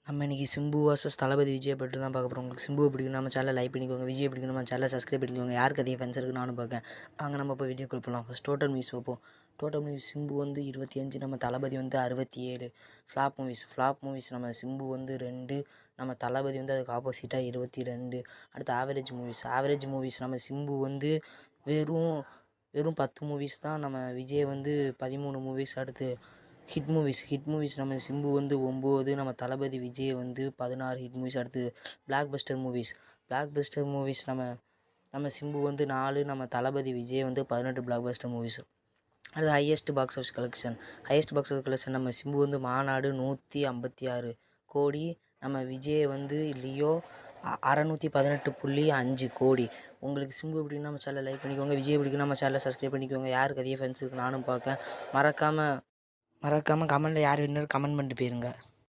நம்ம இன்றைக்கி சிம்பு வர்சஸ் தளபதி விஜய் பற்றி தான் பார்க்க போகிறோம். உங்களுக்கு சிம்புவை பிடிக்கும் நம்ம சேனலை லைக் பண்ணிக்கோங்க, விஜய் பிடிக்கும் நம்ம சேனலை சப்ஸ்கிரைப் பண்ணிக்கோங்க. யாருக்கு அதிக ஃபேன்ஸ் இருக்குது நானும் பார்க்கேன். அங்கே நம்ம இப்போ வீடியோ போகலாம். ஃபஸ்ட் டோட்டல் மூவிஸ் பார்ப்போம். டோட்டல் மூவிஸ் சிம்பு வந்து 25, நம்ம தளபதி வந்து 67. ஃப்ளாப் மூவிஸ் நம்ம சிம்பு வந்து 2, நம்ம தளபதி வந்து அதுக்கு ஆப்போசிட்டாக 22. அடுத்து ஆவரேஜ் மூவிஸ் நம்ம சிம்பு வந்து வெறும் 10 மூவிஸ் தான், நம்ம விஜய் வந்து 13 மூவிஸ். அடுத்து ஹிட் மூவிஸ் நம்ம சிம்பு வந்து 9, நம்ம தளபதி விஜய் வந்து 16 ஹிட் மூவிஸ். அடுத்து பிளாக் பஸ்டர் மூவிஸ் நம்ம சிம்பு வந்து 4, நம்ம தளபதி விஜய் வந்து 18 பிளாக் பஸ்டர் மூவிஸ். அடுத்து ஹையஸ்ட் பாக்ஸ் ஆஃபீஸ் கலெக்ஷன் நம்ம சிம்பு வந்து மாநாடு 156 கோடி, நம்ம விஜய் வந்து லியோ 618.5 கோடி. உங்களுக்கு சிம்பு எப்படின்னு நம்ம சேனலை லைக் பண்ணிக்கோங்க, விஜய் எப்படின்னு நம்ம சேனலை சப்ஸ்கிரைப் பண்ணிக்கோங்க. யாருக்கு அதிக ஃபேன்ஸ் இருக்குது நானும் பார்க்கேன். மறக்காமல் கமெண்ட்டில் யார் வேணும்னு கமெண்ட் பண்ணிட்டு போயிருங்க.